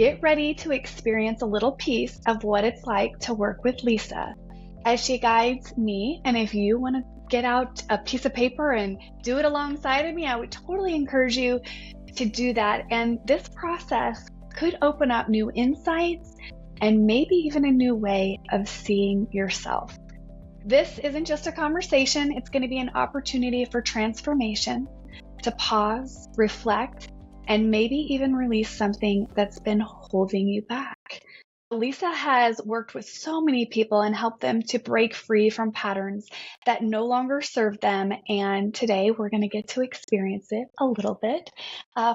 get ready to experience a little piece of what it's like to work with Lesa as she guides me. And if you want to get out a piece of paper and do it alongside of me, I would totally encourage you to do that. And this process could open up new insights and maybe even a new way of seeing yourself. This isn't just a conversation, it's going to be an opportunity for transformation, to pause, reflect, and maybe even release something that's been holding you back. Lesa has worked with so many people and helped them to break free from patterns that no longer serve them. And today we're going to get to experience it a little bit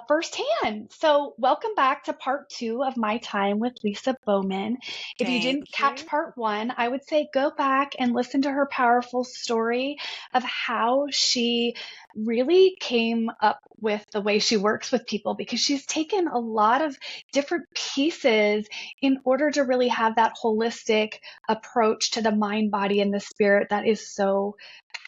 firsthand. So welcome back to part 2 of my time with Lesa Bowman. If you didn't catch part 1, I would say go back and listen to her powerful story of how she really came up with the way she works with people, because she's taken a lot of different pieces in order to really have that holistic approach to the mind, body, and the spirit that is so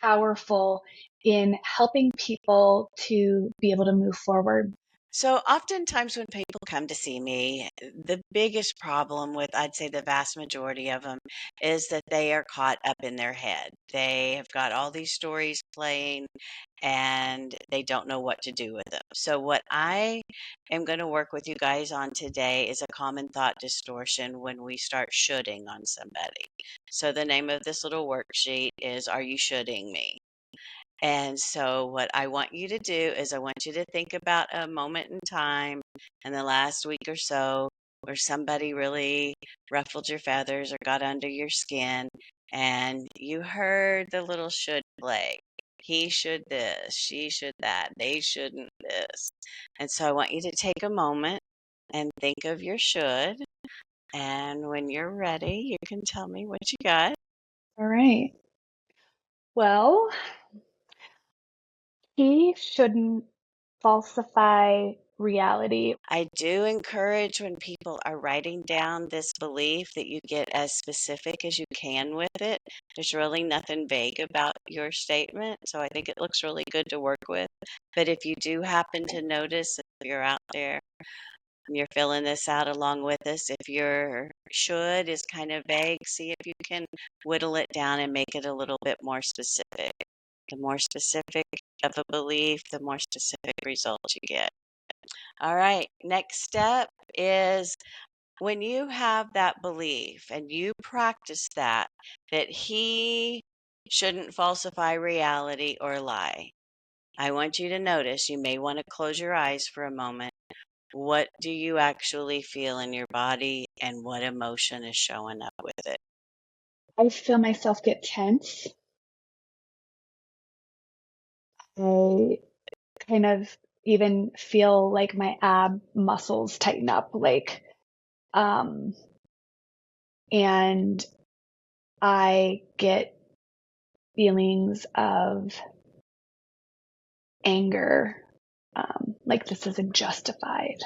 powerful in helping people to be able to move forward. So oftentimes when people come to see me, the biggest problem with, I'd say the vast majority of them, is that they are caught up in their head. They have got all these stories playing and they don't know what to do with them. So what I am going to work with you guys on today is a common thought distortion when we start shoulding on somebody. So the name of this little worksheet is, Are You Shoulding Me? And so, what I want you to do is, I want you to think about a moment in time in the last week or so where somebody really ruffled your feathers or got under your skin, and you heard the little should play. He should this, she should that, they shouldn't this. And so, I want you to take a moment and think of your should. And when you're ready, you can tell me what you got. All right. Well, he shouldn't falsify reality. I do encourage when people are writing down this belief that you get as specific as you can with it. There's really nothing vague about your statement, so I think it looks really good to work with. But if you do happen to notice, if you're out there and you're filling this out along with us, if your should is kind of vague, see if you can whittle it down and make it a little bit more specific. The more specific of a belief, the more specific results you get. All right, next step is when you have that belief and you practice that he shouldn't falsify reality or lie. I want you to notice, you may want to close your eyes for a moment. What do you actually feel in your body and what emotion is showing up with it? I feel myself get tense. I kind of even feel like my ab muscles tighten up, and I get feelings of anger, like this isn't justified.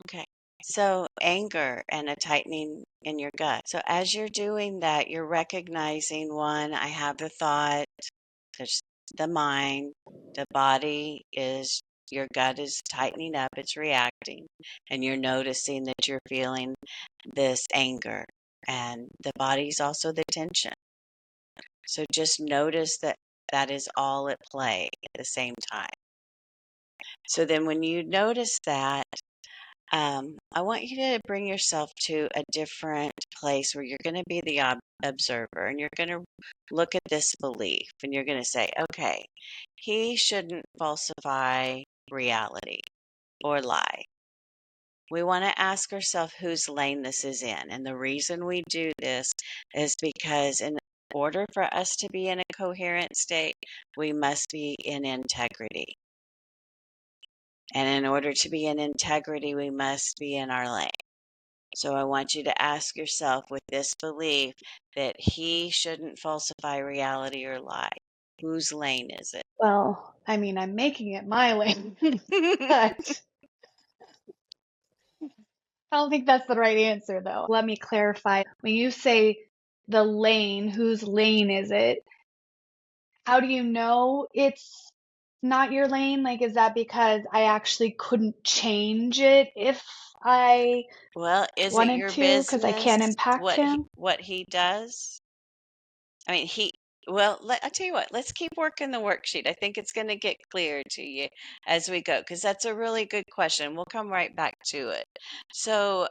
Okay. So anger and a tightening in your gut. So as you're doing that, you're recognizing, one, I have the thought, there's the mind, the body is, your gut is tightening up, it's reacting, and you're noticing that you're feeling this anger, and the body's also the tension. So just notice that that is all at play at the same time. So then when you notice that, I want you to bring yourself to a different place where you're going to be the observer, and you're going to look at this belief and you're going to say, okay, he shouldn't falsify reality or lie. We want to ask ourselves whose lane this is in. And the reason we do this is because in order for us to be in a coherent state, we must be in integrity. And in order to be in integrity, we must be in our lane. So I want you to ask yourself, with this belief that he shouldn't falsify reality or lie, whose lane is it? Well, I mean, I'm making it my lane, but I don't think that's the right answer, though. Let me clarify. When you say the lane, whose lane is it? How do you know it's not your lane? Like, is that because I actually couldn't change it if I Well, is it wanted your to? Because I can't business impact him? what he does? I mean, well, I'll tell you what, let's keep working the worksheet. I think it's going to get clear to you as we go, because that's a really good question. We'll come right back to it. So,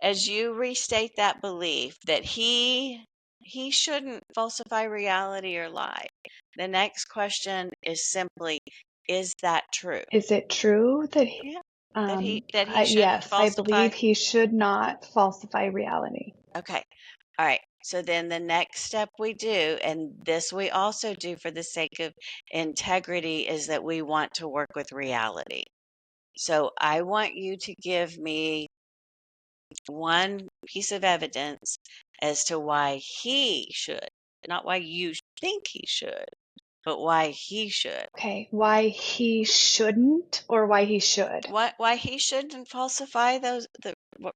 as you restate that belief that he shouldn't falsify reality or lie, the next question is simply, is that true? Is it true that Yeah, that he shouldn't yes, I falsify. believe he should not falsify reality. Okay. All right. So then the next step we do, and this we also do for the sake of integrity, is that we want to work with reality. So I want you to give me one piece of evidence as to why he should, not why you think he should, but why he should. Okay, why he shouldn't or why he should? Why he shouldn't falsify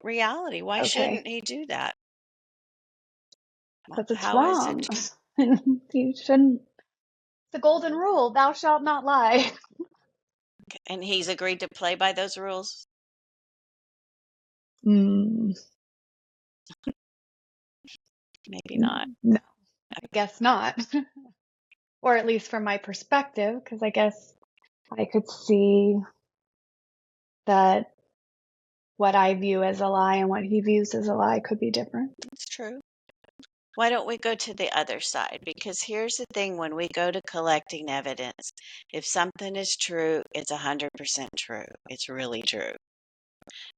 reality? Why Okay, shouldn't he do that? because it's How is it? wrong. You shouldn't. The golden rule, thou shalt not lie. And he's agreed to play by those rules? Mm, Maybe not. no, I guess not. Or at least from my perspective, because I guess I could see that what I view as a lie and what he views as a lie could be different. It's true. Why don't we go to the other side? Because here's the thing, when we go to collecting evidence, if something is true, it's 100% true. It's really true.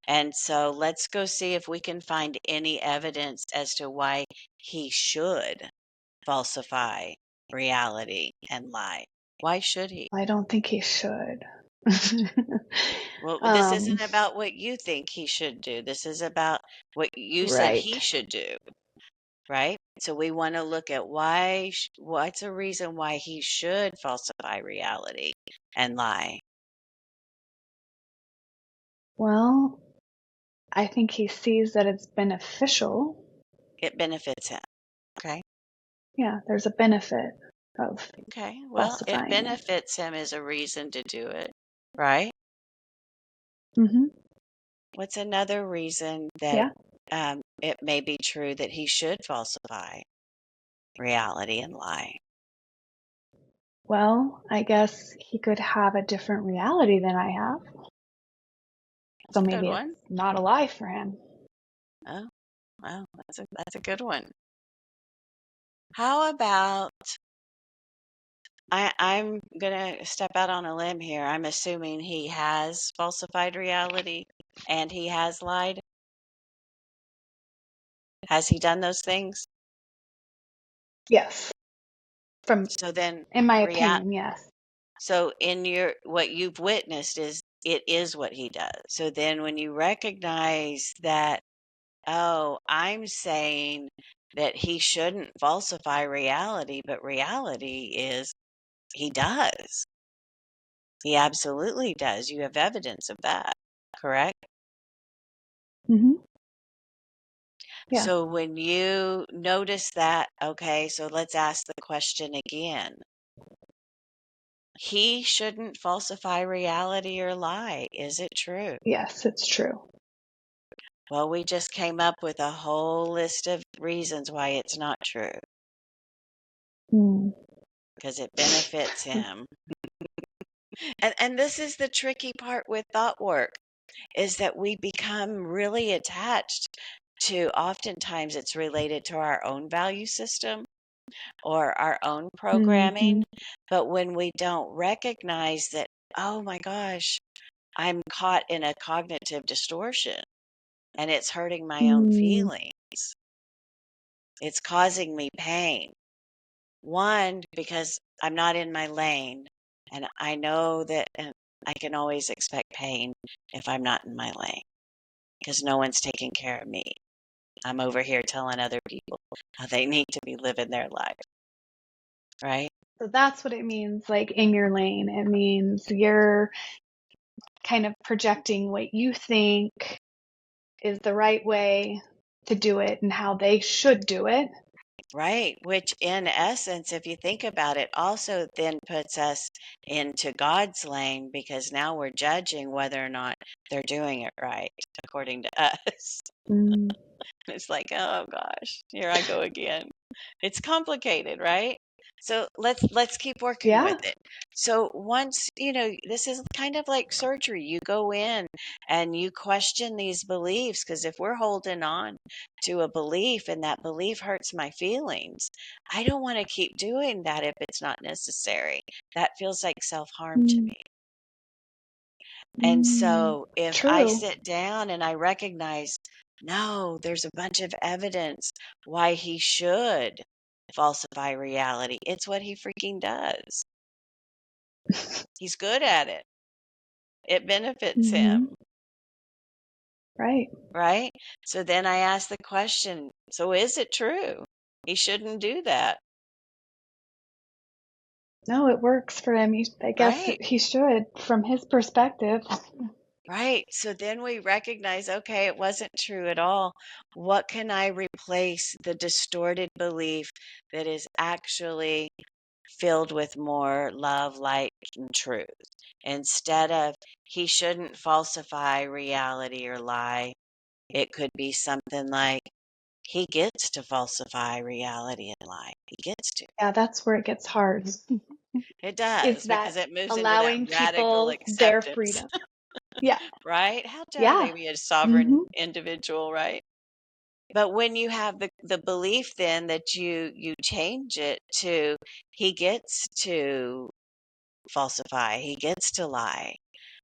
And so let's go see if we can find any evidence as to why he should falsify reality and lie. Why should he? I don't think he should. Well, this um, isn't about what you think he should do. This is about what you said he right. should do, right? So we want to look at what's a reason why he should falsify reality and lie. Well, I think he sees that it's beneficial. It benefits him. Okay. Yeah, there's a benefit of Okay. Well, it falsifying it. benefits him as a reason to do it, right? Hmm. What's another reason that Yeah. it may be true that he should falsify reality and lie? Well, I guess he could have a different reality than I have. That's So a good maybe it's one. not a lie for him. Oh, well, that's a good one. How about I'm gonna step out on a limb here. I'm assuming he has falsified reality and he has lied. Has he done those things? Yes. From, So then, in my rea- opinion, yes. so in what you've witnessed is it is what he does. So then, when you recognize that, oh, I'm saying that he shouldn't falsify reality, but reality is he does. He absolutely does. You have evidence of that, correct? Hmm. Yeah. So when you notice that, okay, so let's ask the question again. He shouldn't falsify reality or lie. Is it true? Yes, it's true. Well, we just came up with a whole list of reasons why it's not true Mm. because it benefits him. And this is the tricky part with thought work is that we become really attached to oftentimes it's related to our own value system or our own Hmm. programming. But when we don't recognize that, oh my gosh, I'm caught in a cognitive distortion and it's hurting my own Mm. feelings, it's causing me pain. One, because I'm not in my lane, and I know that I can always expect pain if I'm not in my lane because no one's taking care of me. I'm over here telling other people how they need to be living their life, right? So that's what it means, like in your lane. It means you're kind of projecting what you think is the right way to do it and how they should do it. Right, which in essence, if you think about it, also then puts us into God's lane because now we're judging whether or not they're doing it right according to us. Mm, It's like, oh gosh, here I go again. It's complicated, right? So let's keep working with yeah. it. So once, this is kind of like surgery. You go in and you question these beliefs because if we're holding on to a belief and that belief hurts my feelings, I don't want to keep doing that if it's not necessary. That feels like self-harm to Mm, me. And mm, so if I true. sit down and I recognize, no, there's a bunch of evidence why he should falsify reality. It's what he freaking does. He's good at it. It benefits Hmm. him, Right. right? So then I ask the question, so is it true? He shouldn't do that, No, it works for him. I guess right? he should, from his perspective. Right. So then we recognize, okay, it wasn't true at all. What can I replace the distorted belief that is actually filled with more love, light, and truth? Instead of he shouldn't falsify reality or lie, it could be something like he gets to falsify reality and lie. He gets to. Yeah, that's where it gets hard. It Is does that because it moves into that allowing radical people their acceptance, freedom? Yeah. right? How dare Yeah. they be a sovereign Hmm. individual, right? But when you have the belief then that you change it to he gets to falsify, he gets to lie.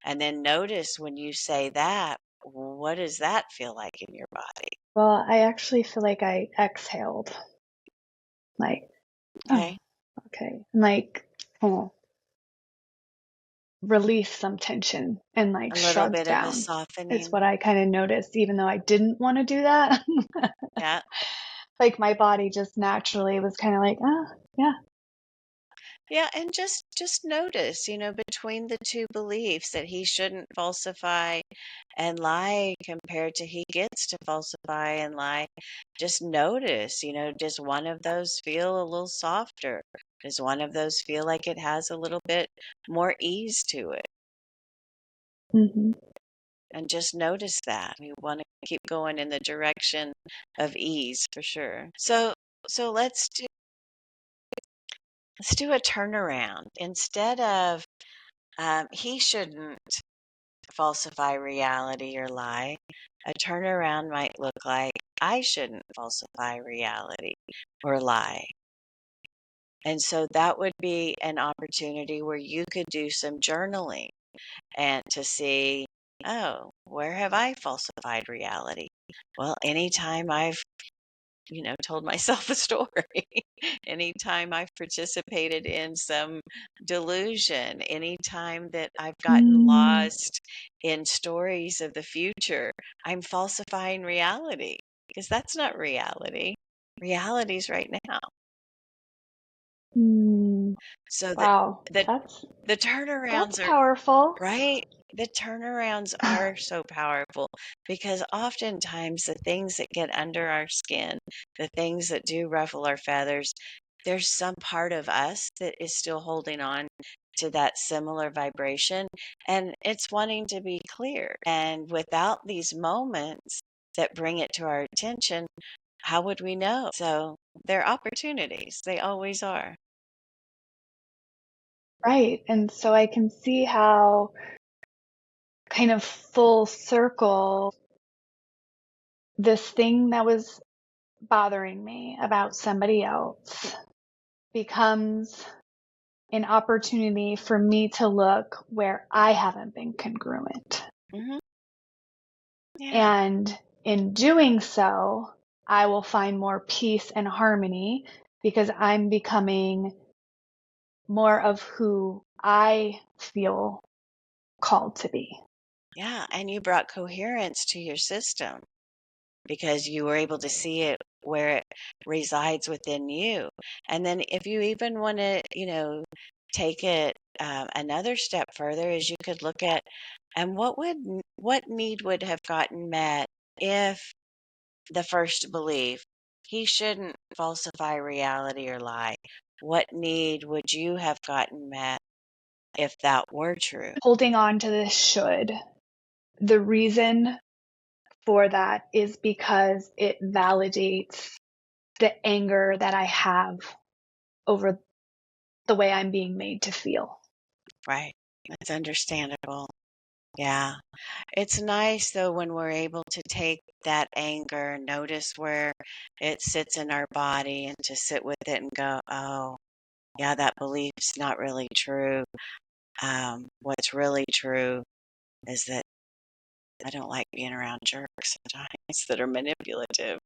And then notice when you say that, what does that feel like in your body? Well, I actually feel like I exhaled. Like, oh, Okay. okay. And like, oh, release some tension and like A little shrugged bit of a down. Is what softening. I kind of noticed, even though I didn't want to do that. Yeah. Like my body just naturally was kind of like, oh, yeah. Yeah, and just notice, between the two beliefs that he shouldn't falsify and lie compared to he gets to falsify and lie, just notice, does one of those feel a little softer? Does one of those feel like it has a little bit more ease to it? Hmm. And just notice that. We want to keep going in the direction of ease for sure. So let's do a turnaround. Instead of he shouldn't falsify reality or lie. A turnaround might look like I shouldn't falsify reality or lie. And so that would be an opportunity where you could do some journaling and to see, oh, where have I falsified reality? Well, anytime I've told myself a story. Anytime I've participated in some delusion, anytime that I've gotten Mm, lost in stories of the future, I'm falsifying reality because that's not reality. Reality's right now. mm, So wow. the That's the that's turnarounds are powerful. right. The turnarounds are so powerful because oftentimes the things that get under our skin, the things that do ruffle our feathers, there's some part of us that is still holding on to that similar vibration and it's wanting to be clear. And without these moments that bring it to our attention, how would we know? So they're opportunities. They always are. Right. And so I can see how kind of full circle this thing that was bothering me about somebody else becomes an opportunity for me to look where I haven't been congruent. Hmm. Yeah. And in doing so, I will find more peace and harmony because I'm becoming more of who I feel called to be. Yeah. And you brought coherence to your system because you were able to see it where it resides within you. And then if you even want to, take it another step further, is you could look at and what need would have gotten met if the first belief he shouldn't falsify reality or lie. What need would you have gotten met if that were true? Holding on to this should. The reason for that is because it validates the anger that I have over the way I'm being made to feel. Right. That's understandable. Yeah. It's nice though when we're able to take that anger, notice where it sits in our body and to sit with it and go, oh, yeah, that belief's not really true. What's really true is that I don't like being around jerks sometimes that are manipulative.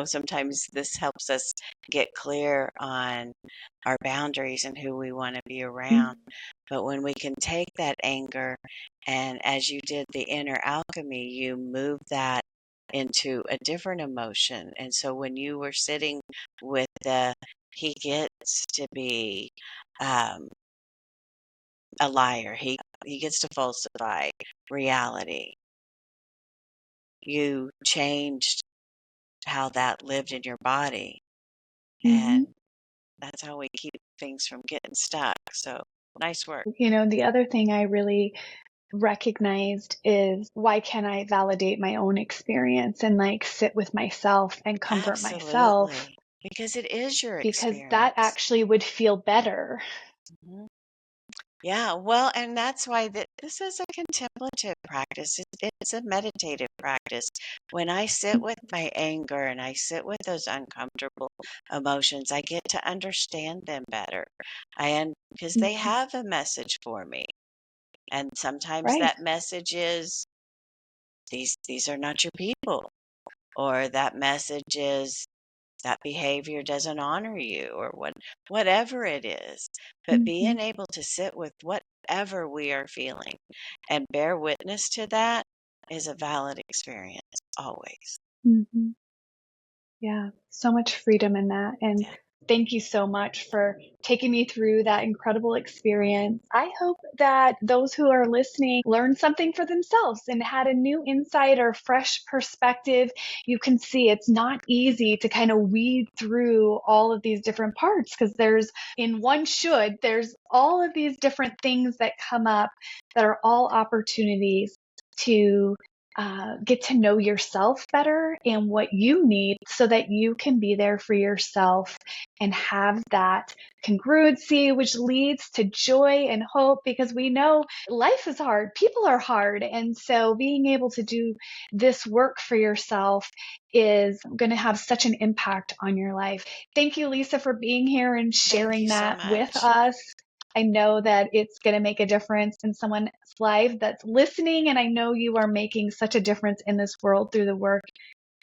Sometimes this helps us get clear on our boundaries and who we want to be around. But when we can take that anger and, as you did the inner alchemy, you move that into a different emotion. And so when you were sitting with he gets to be um, a liar, he gets to falsify reality. You changed how that lived in your body, Mm-hmm. and that's how we keep things from getting stuck. So nice work. The other thing I really recognized is, why can't I validate my own experience and sit with myself and comfort myself, Absolutely. Because it is your because that experience. actually would feel better. Mhm. Yeah, well, and that's why this is a contemplative practice. It's a meditative practice. When I sit with my anger and I sit with those uncomfortable emotions, I get to understand them better. Because they Mhm. have a message for me. And sometimes Right. that message is these are not your people, or that message is that behavior doesn't honor you, or whatever it is. But Hmm. being able to sit with whatever we are feeling and bear witness to that is a valid experience always. Hmm. Yeah, so much freedom in that. And Yeah, thank you so much for taking me through that incredible experience. I hope that those who are listening learned something for themselves and had a new insight or fresh perspective. You can see it's not easy to kind of weed through all of these different parts, because there's all of these different things that come up that are all opportunities to get to know yourself better and what you need, so that you can be there for yourself and have that congruency, which leads to joy and hope, because we know life is hard, people are hard. And so being able to do this work for yourself is going to have such an impact on your life. Thank you, Lesa, for being here and thank sharing you so that with much. us. I know that it's going to make a difference in someone's life that's listening, and I know you are making such a difference in this world through the work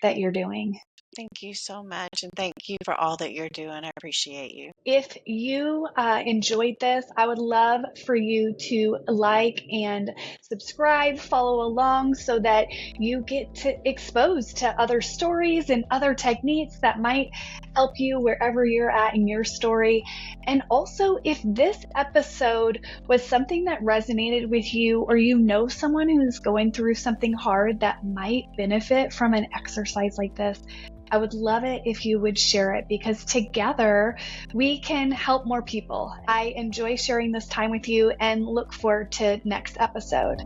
that you're doing. Thank you so much, and thank you for all that you're doing. I appreciate you. If you enjoyed this, I would love for you to like and subscribe, follow along, so that you get to exposed to other stories and other techniques that might help you wherever you're at in your story. And also, if this episode was something that resonated with you, or you know someone who's going through something hard that might benefit from an exercise like this, I would love it if you would share it, because together we can help more people. I enjoy sharing this time with you and look forward to next episode.